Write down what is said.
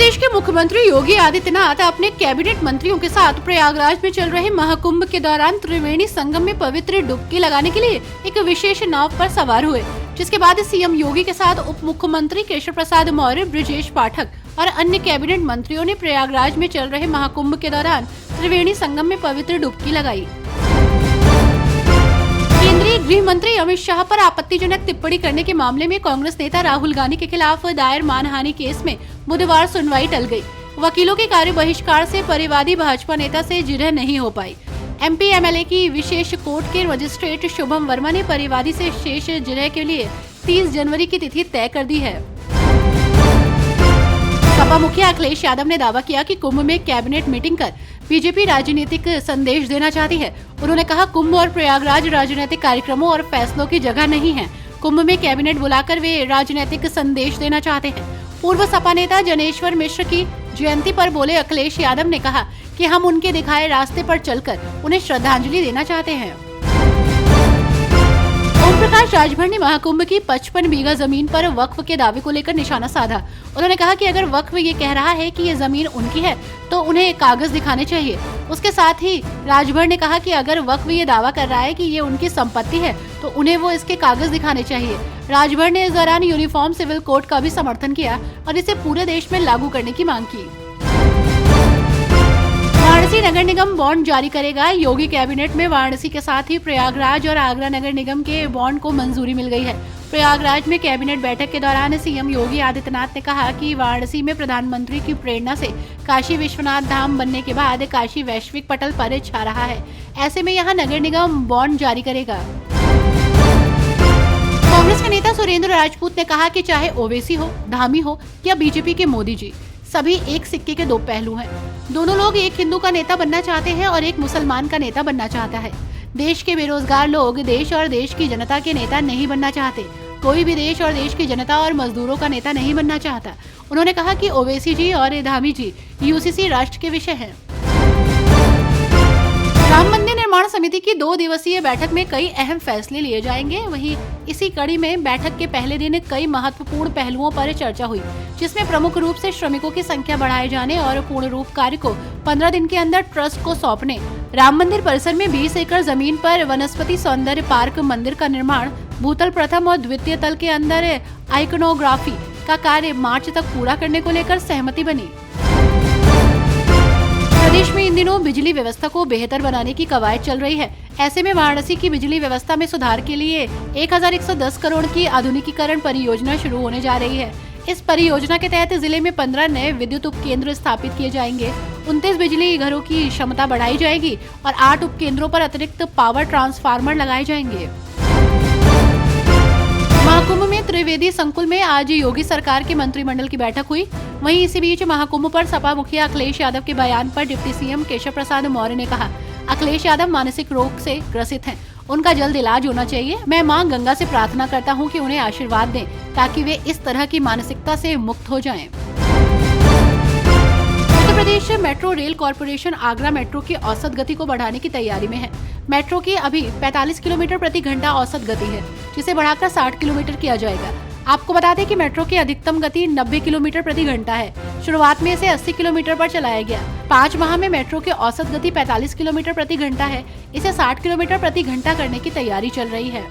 प्रदेश के मुख्यमंत्री योगी आदित्यनाथ अपने कैबिनेट मंत्रियों के साथ प्रयागराज में चल रहे महाकुंभ के दौरान त्रिवेणी संगम में पवित्र डुबकी लगाने के लिए एक विशेष नाव पर सवार हुए, जिसके बाद सीएम योगी के साथ उप मुख्यमंत्री केशव प्रसाद मौर्य, ब्रजेश पाठक और अन्य कैबिनेट मंत्रियों ने प्रयागराज में चल रहे महाकुंभ के दौरान त्रिवेणी संगम में पवित्र डुबकी लगाई। केंद्रीय गृह मंत्री अमित शाह पर आपत्तिजनक टिप्पणी करने के मामले में कांग्रेस नेता राहुल गांधी के खिलाफ दायर मानहानि केस में बुधवार सुनवाई टल गई। वकीलों के कार्य बहिष्कार से परिवादी भाजपा नेता से जिरह नहीं हो पाई। एमपी एमएलए की विशेष कोर्ट के मजिस्ट्रेट शुभम वर्मा ने परिवादी से शेष जिरह के लिए 30 जनवरी की तिथि तय कर दी है। सपा मुखिया अखिलेश यादव ने दावा किया कि कुंभ में कैबिनेट मीटिंग कर बीजेपी राजनीतिक संदेश देना चाहती है। उन्होंने कहा, कुंभ और प्रयागराज राजनीतिक कार्यक्रमों और फैसलों की जगह नहीं है। कुंभ में कैबिनेट बुलाकर वे राजनीतिक संदेश देना चाहते हैं। पूर्व सपा नेता जनेश्वर मिश्र की जयंती पर बोले अखिलेश यादव ने कहा कि हम उनके दिखाए रास्ते पर चलकर उन्हें श्रद्धांजलि देना चाहते हैं। ओम प्रकाश राजभर ने महाकुंभ की 55 बीघा जमीन पर वक्फ के दावे को लेकर निशाना साधा। उन्होंने कहा कि अगर वक्फ ये कह रहा है कि ये जमीन उनकी है तो उन्हें कागज दिखाने चाहिए। उसके साथ ही राजभर ने कहा कि अगर वक्फ ये दावा कर रहा है कि ये उनकी संपत्ति है तो उन्हें वो इसके कागज दिखाने चाहिए। राजभर ने इस दौरान यूनिफॉर्म सिविल कोड का भी समर्थन किया और इसे पूरे देश में लागू करने की मांग की। वाराणसी नगर निगम बॉन्ड जारी करेगा। योगी कैबिनेट में वाराणसी के साथ ही प्रयागराज और आगरा नगर निगम के बॉन्ड को मंजूरी मिल गई है। प्रयागराज में कैबिनेट बैठक के दौरान सीएम योगी आदित्यनाथ ने कहा कि वाराणसी में प्रधानमंत्री की प्रेरणा से काशी विश्वनाथ धाम बनने के बाद काशी वैश्विक पटल पर छा रहा है। ऐसे में यहाँ नगर निगम बॉन्ड जारी करेगा। कांग्रेस के नेता सुरेंद्र राजपूत ने कहा कि चाहे ओवैसी हो, धामी हो या बीजेपी के मोदी जी, सभी एक सिक्के के दो पहलू हैं। दोनों लोग एक हिंदू का नेता बनना चाहते हैं और एक मुसलमान का नेता बनना चाहता है। देश के बेरोजगार लोग देश और देश की जनता के नेता नहीं बनना चाहते। कोई भी देश और देश की जनता और मजदूरों का नेता नहीं बनना चाहता। उन्होंने कहा कि ओवैसी जी और धामी जी यूसीसी राष्ट्र के विषय हैं। राम मंदिर निर्माण समिति की 2 दिवसीय बैठक में कई अहम फैसले लिए जाएंगे। वहीं इसी कड़ी में बैठक के पहले दिन कई महत्वपूर्ण पहलुओं पर चर्चा हुई, जिसमें प्रमुख रूप से श्रमिकों की संख्या बढ़ाए जाने और पूर्ण रूप कार्य को 15 दिन के अंदर ट्रस्ट को सौंपने, राम मंदिर परिसर में 20 एकड़ जमीन पर वनस्पति सौंदर्य पार्क मंदिर का निर्माण, भूतल प्रथम और द्वितीय तल के अंदर आइकनोग्राफी का कार्य मार्च तक पूरा करने को लेकर सहमति बनी। प्रदेश में इन दिनों बिजली व्यवस्था को बेहतर बनाने की कवायद चल रही है। ऐसे में वाराणसी की बिजली व्यवस्था में सुधार के लिए 1110 करोड़ की आधुनिकीकरण परियोजना शुरू होने जा रही है। इस परियोजना के तहत जिले में 15 नए विद्युत उपकेंद्र स्थापित किए जाएंगे। 29 बिजली घरों की क्षमता बढ़ाई जाएगी और 8 उपकेंद्रों पर अतिरिक्त पावर ट्रांसफार्मर लगाए जाएंगे। महाकुंभ में त्रिवेदी संकुल में आज योगी सरकार के मंत्रिमंडल की बैठक हुई। वहीं इसी बीच महाकुंभ पर सपा मुखिया अखिलेश यादव के बयान पर डिप्टी सीएम केशव प्रसाद मौर्य ने कहा, अखिलेश यादव मानसिक रोग से ग्रसित हैं, उनका जल्द इलाज होना चाहिए। मैं मां गंगा से प्रार्थना करता हूं कि उन्हें आशीर्वाद दें ताकि वे इस तरह की मानसिकता से मुक्त हो जाएं। Uttar Pradesh metro rail corporation Agra metro की औसत गति को बढ़ाने की तैयारी में है। मेट्रो की अभी 45 किलोमीटर प्रति घंटा औसत गति है, जिसे बढ़ाकर 60 किलोमीटर किया जाएगा। आपको बता दें कि मेट्रो की अधिकतम गति 90 किलोमीटर प्रति घंटा है। शुरुआत में इसे 80 किलोमीटर पर चलाया गया। 5 माह में मेट्रो की औसत गति 45 किलोमीटर प्रति घंटा है। इसे 60 किलोमीटर प्रति घंटा करने की तैयारी चल रही है।